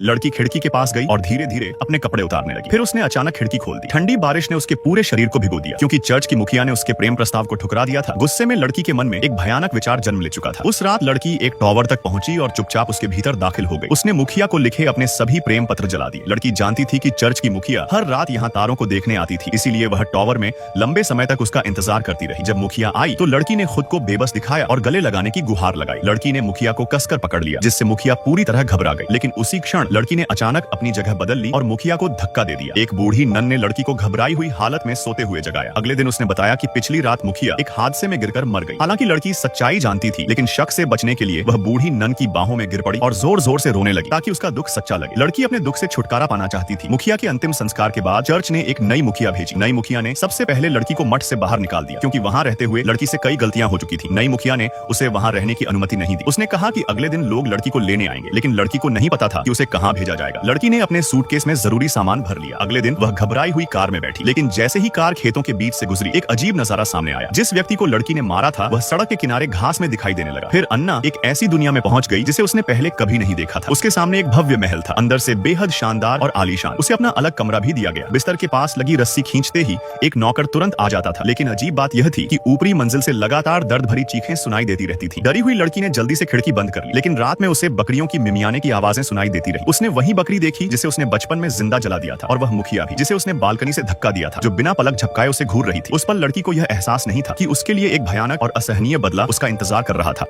लड़की खिड़की के पास गई और धीरे धीरे अपने कपड़े उतारने लगी। फिर उसने अचानक खिड़की खोल दी। ठंडी बारिश ने उसके पूरे शरीर को भिगो दिया, क्योंकि चर्च की मुखिया ने उसके प्रेम प्रस्ताव को ठुकरा दिया था। गुस्से में लड़की के मन में एक भयानक विचार जन्म ले चुका था। उस रात लड़की एक टॉवर तक पहुंची और चुपचाप उसके भीतर दाखिल हो गई। उसने मुखिया को लिखे अपने सभी प्रेम पत्र जला दिए। लड़की जानती थी कि चर्च की मुखिया हर रात यहाँ तारों को देखने आती थी, इसीलिए वह टॉवर में लंबे समय तक उसका इंतजार करती रही। जब मुखिया आई तो लड़की ने खुद को बेबस दिखाया और गले लगाने की गुहार लगाई। लड़की ने मुखिया को कसकर पकड़ लिया, जिससे मुखिया पूरी तरह घबरा गई। लेकिन उसी क्षण लड़की ने अचानक अपनी जगह बदल ली और मुखिया को धक्का दे दिया। एक बूढ़ी नन ने लड़की को घबराई हुई हालत में सोते हुए जगाया। अगले दिन उसने बताया कि पिछली रात मुखिया एक हादसे में गिरकर मर गई। हालांकि लड़की सच्चाई जानती थी, लेकिन शक से बचने के लिए वह बूढ़ी नन की बाहों में गिर पड़ी और जोर जोर से रोने लगी, ताकि उसका दुख सच्चा लगे। लड़की अपने दुख से छुटकारा पाना चाहती थी। मुखिया के अंतिम संस्कार के बाद चर्च ने एक नई मुखिया भेजी। नई मुखिया ने सबसे पहले लड़की को मठ से बाहर निकाल दिया, क्योंकि वहां रहते हुए लड़की से कई गलतियां हो चुकी थी। नई मुखिया ने उसे वहां रहने की अनुमति नहीं दी। उसने कहा कि अगले दिन लोग लड़की को लेने आएंगे, लेकिन लड़की को नहीं पता था कि उसे कहां भेजा जाएगा। लड़की ने अपने सूटकेस में जरूरी सामान भर लिया। अगले दिन वह घबराई हुई कार में बैठी, लेकिन जैसे ही कार खेतों के बीच से गुजरी, एक अजीब नजारा सामने आया। जिस व्यक्ति को लड़की ने मारा था वह सड़क के किनारे घास में दिखाई देने लगा। फिर अन्ना एक ऐसी दुनिया में पहुंच गई जिसे उसने पहले कभी नहीं देखा था। उसके सामने एक भव्य महल था, अंदर से बेहद शानदार और आलीशान। उसे अपना अलग कमरा भी दिया गया। बिस्तर के पास लगी रस्सी खींचते ही एक नौकर तुरंत आ जाता था। लेकिन अजीब बात यह थी कि ऊपरी मंजिल से लगातार दर्द भरी चीखें सुनाई देती रहती थी। डरी हुई लड़की ने जल्दी से खिड़की बंद कर ली, लेकिन रात में उसे बकरियों की मिमियाने की आवाजें सुनाई देती रही। उसने वही बकरी देखी जिसे उसने बचपन में जिंदा जला दिया था, और वह मुखिया भी, जिसे उसने बालकनी से धक्का दिया था, जो बिना पलक झपकाए उसे घूर रही थी। उस पर लड़की को यह एहसास नहीं था कि उसके लिए एक भयानक और असहनीय बदला उसका इंतजार कर रहा था।